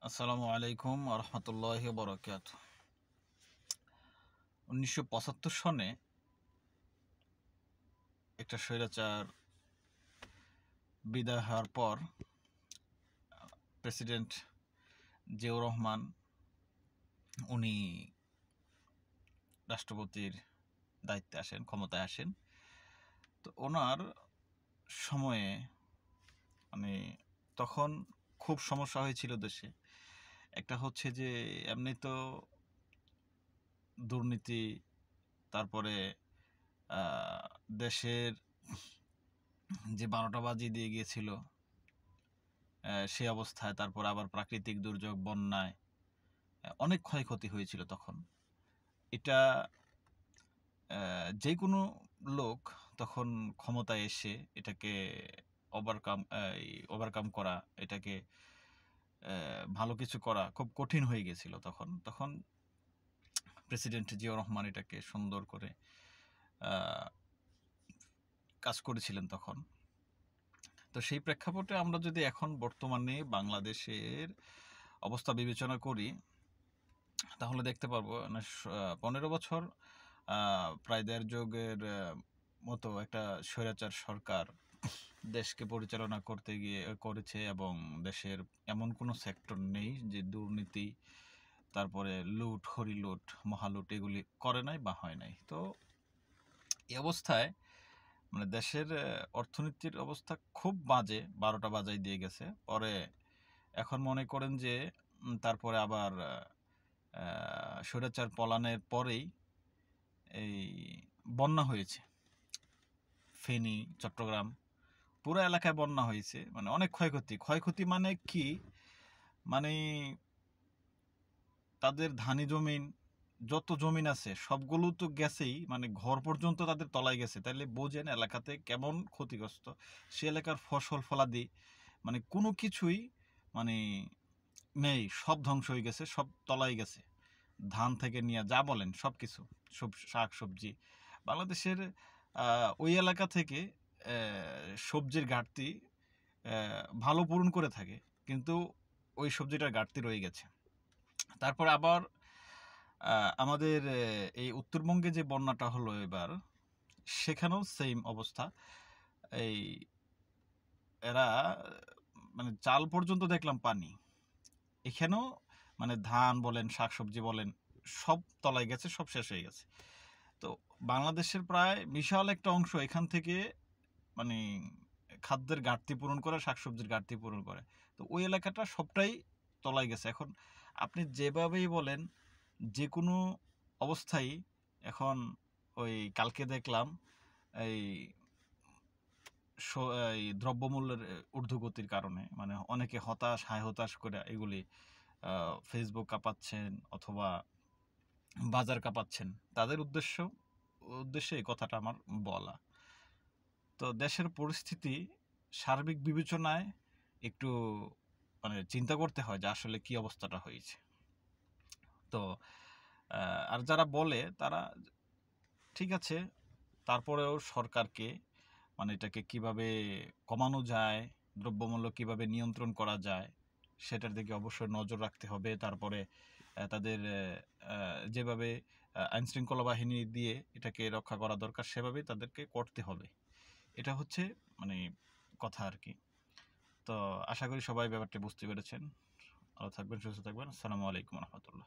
আসসালামু আলাইকুম রহমতুল্লাহি বরকাত। 1975 সনে একটা স্বৈরাচার বিদায় হওয়ার পর প্রেসিডেন্ট জিয়াউর রহমান উনি রাষ্ট্রপতির দায়িত্বে আসেন, ক্ষমতায় আসেন। তো ওনার সময়ে মানে তখন খুব সমস্যা হয়েছিল দেশে। একটা হচ্ছে যে এমনি তো দুর্নীতি, তারপরে দেশের যে 12টা বাজিয়ে দিয়ে গিয়েছিল সে অবস্থায়, তারপর আবার প্রাকৃতিক দুর্যোগ, বন্যায় অনেক ক্ষয়ক্ষতি হয়েছিল তখন। এটা যে কোনো লোক তখন ক্ষমতায় এসে এটাকে ওভারকাম করা, এটাকে ভালো কিছু করা খুব কঠিন হয়ে গেছিল তখন। তখন প্রেসিডেন্ট জিয়াউর রহমান এটাকে সুন্দর করে কাজ করেছিলেন তখন। তো সেই প্রেক্ষাপটে আমরা যদি এখন বর্তমানে বাংলাদেশের অবস্থা বিবেচনা করি, তাহলে দেখতে পারবো 15 বছর প্রায় দেড় যুগের মতো একটা স্বৈরাচার সরকার দেশকে পরিচালনা করতে গিয়ে করেছে, এবং দেশের এমন কোনো সেক্টর নেই যে দুর্নীতি, তারপরে লুট, হরিলুট, মহালুট এগুলি করে নাই বা হয় নাই। তো এই অবস্থায় মানে দেশের অর্থনীতির অবস্থা খুব বাজে, 12টা বাজাই দিয়ে গেছে। পরে এখন মনে করেন যে তারপরে আবার স্বৈরাচার পলানের পরেই এই বন্যা হয়েছে। ফেনী, চট্টগ্রাম পুরো এলাকায় বন্যা হয়েছে, মানে অনেক ক্ষয়ক্ষতি মানে কি, মানে তাদের ধানি জমিন, যত জমিন আছে সবগুলো তো গেছেই, মানে ঘর পর্যন্ত তাদের তলায় গেছে। তাইলে বোঝেন এলাকাতে কেমন ক্ষতিগ্রস্ত। সে এলাকার ফসল ফলাদি মানে কোনো কিছুই মানে নেই, সব ধ্বংস হয়ে গেছে, সব তলায় গেছে। ধান থেকে নিয়ে যা বলেন সব কিছু, সব শাক সবজি। বাংলাদেশের ওই এলাকা থেকে সবজির ঘাটতি ভালো পূরণ করে থাকে, কিন্তু ওই সবজিটার ঘাটতি রয়ে গেছে। তারপর আবার আমাদের এই উত্তরবঙ্গে যে বন্যাটা হলো এবার, সেখানেও সেম অবস্থা। এই এরা মানে চাল পর্যন্ত দেখলাম পানি। এখানেও মানে ধান বলেন, শাকসবজি বলেন, সব তলায় গেছে, সব শেষ হয়ে গেছে। তো বাংলাদেশের প্রায় বিশাল একটা অংশ এখান থেকে মানে খাদ্যের ঘাটতি পূরণ করে, শাকসবজির ঘাটতি পূরণ করে। তো ওই এলাকাটা সবটাই তলায় গেছে। এখন আপনি যেভাবেই বলেন, যে কোনো অবস্থায় এখন ওই কালকে দেখলাম এই এই দ্রব্যমূল্যের ঊর্ধ্বগতির কারণে মানে অনেকে হতাশ করে এগুলি ফেসবুক কাঁপাচ্ছেন অথবা বাজার কাঁপাচ্ছেন। তাদের উদ্দেশ্যে এই কথাটা আমার বলা। তো দেশের পরিস্থিতি সার্বিক বিবেচনায় একটু মানে চিন্তা করতে হয় যে আসলে কি অবস্থাটা হয়েছে। তো আর যারা বলে তারা ঠিক আছে, তারপরেও সরকারকে মানে এটাকে কিভাবে কমানো যায়, দ্রব্যমূল্য কিভাবে নিয়ন্ত্রণ করা যায়, সেটার দিকে অবশ্যই নজর রাখতে হবে। তারপরে তাদের যেভাবে আইনশৃঙ্খলা বাহিনী দিয়ে এটাকে রক্ষা করা দরকার, সেভাবেই তাদেরকে করতে হবে। এটা হচ্ছে মানে কথা আর কি। তো আশা করি সবাই ব্যাপারটি বুঝতে পেরেছেন। ভালো থাকবেন, সুস্থ থাকবেন। আসসালামু আলাইকুম রহমতুল্লাহ।